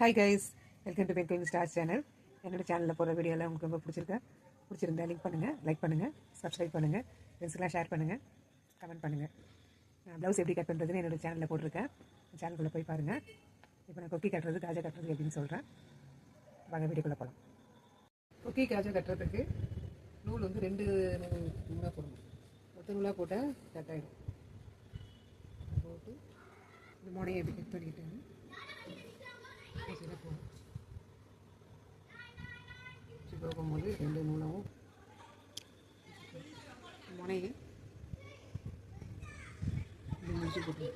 Hi guys, welcome to penguin stars channel. என்னோட சேனலில் போகிற வீடியோலாம் உங்களுக்கு ரொம்ப பிடிச்சிருந்தா லிங்க் பண்ணுங்கள், லைக் பண்ணுங்கள், சப்ஸ்கிரைப் பண்ணுங்கள், ஃப்ரெண்ட்ஸ்க்கெலாம் ஷேர் பண்ணுங்கள், கமெண்ட் பண்ணுங்கள். ப்ளவுஸ் எப்படி கட் பண்ணுறதுன்னு என்னோடய சேனலில் போட்டிருக்கேன். சேனலுக்குள்ளே போய் பாருங்கள். இப்போ நான் கொக்கி கட்டுறது, காஜா கட்டுறது எப்படின்னு சொல்கிறேன். வாங்க வீடியோக்குள்ளே போகலாம். கொக்கி காஜா கட்டுறதுக்கு நூல் வந்து 2 நூலாக போடணும். ஒத்த நூலாக போட்டால் கட் ஆகிடும். போட்டு இந்த முனையை எப்படி கட் பண்ணிக்கிட்டாங்க போகும்போது 2 நூலாகவும் முனையை இப்படி முடிச்சு போட்டு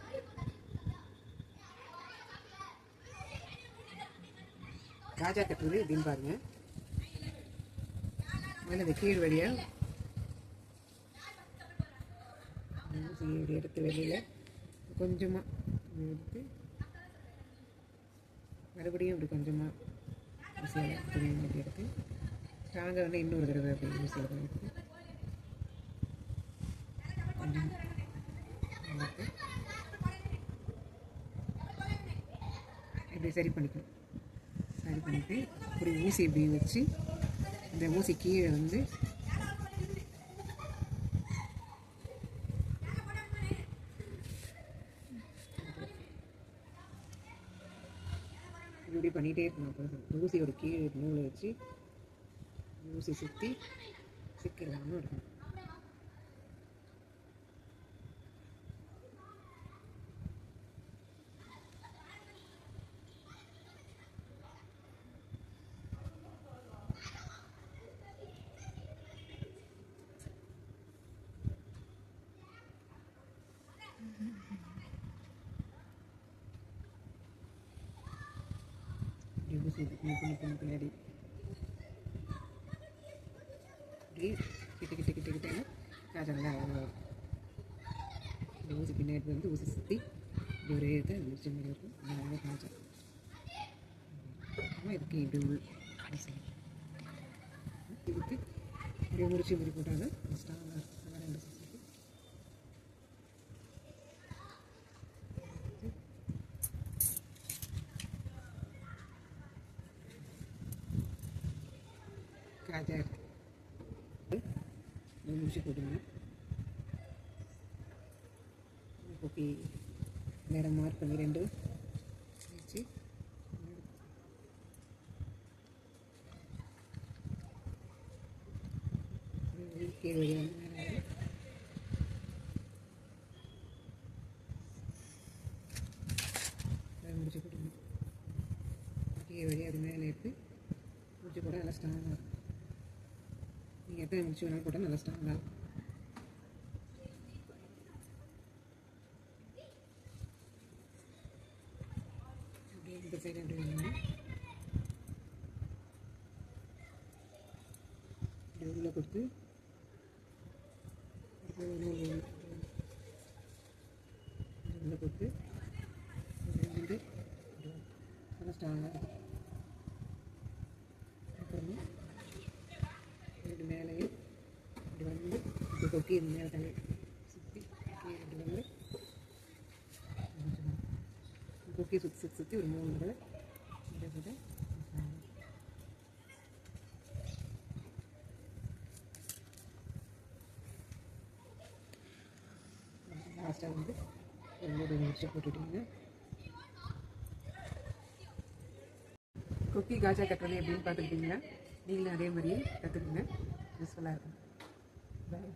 காஜா கட்டுறது எப்படின்னு பாருங்க. முதல்ல இந்த கீழ் வழியாக எடுத்து வெளியில் கொஞ்சமாக எடுத்து மறுபடியும் இப்படி கொஞ்சமாக ஊசியில் துணி மாட்டி எடுத்து ஸ்ட்ராங்காக வந்து இன்னொரு தடவை அப்படி ஊசியில் எடுத்து கொஞ்சம் எடுத்து இப்படி சரி பண்ணிக்கணும். சரி பண்ணிவிட்டு இப்படி ஊசி இப்படி வச்சு இந்த ஊசி கீழே வந்து இப்படி பண்ணிகிட்டே இருக்கணும். அப்போ ஊசியோட கீழே நூலை வச்சு ஊசி சுற்றி சிக்கிடலாமல் இருக்கணும். ஊசி பின்னாடி இப்படி கிட்ட காஜா நல்லா வரும். இந்த ஊசி பின்னாடி வந்து ஊசி சுற்றி இப்படி ஒரே இதை முடிச்ச மாதிரி இருக்கும். நல்லா காஜா இதுக்கு இப்படி ஊசி இதுக்கு இப்படி முடிச்சு இப்படி போட்டாங்க ஸ்ட்ராங்காக இருக்கும். 2 சிஸ்டருக்கு காஜா இருக்கு. முடிச்சு போட்டுங்க. கொக்கி நேரம் மார்க் பண்ணி 2 வச்சு கீழ் வழி வந்து மேலே முடிச்சு போட்டுங்க. கீழ் வழி அது மேலே எடுத்து முடிச்சு போட்டால் நல்லா ஸ்ட்ராங்காக இருக்கும். நீங்கள் எத்தனை முடிச்சு வேணாலும் போட்டால் நல்லா ஸ்ட்ராங்காக இருக்கும். அப்படியே இந்த சைடு அப்படி வேணும்னா இப்படி உள்ளே கொடுத்து உள்ளே கொடுத்து வந்து நல்லா ஸ்ட்ராங்காக இருக்கும். அப்புறமா இப்படி மேலேயே இப்படி வந்து இப்படி கொக்கி மேலே தண்ணி சுற்றி இப்படி வந்து கொக்கி சுற்றி ஒரு 3 தடவை இப்படி போட்டு லாஸ்ட்டாக வந்து ஒரு முடிச்சு போட்டுட்டீங்க. கொக்கி காஜா கட்டுறது எப்படின்னு பார்த்துக்கிட்டிங்கன்னா நீங்களும் அதே மாதிரியே கற்றுக்குங்க. யூஸ்ஃபுல்லாக இருக்கும். பாய்.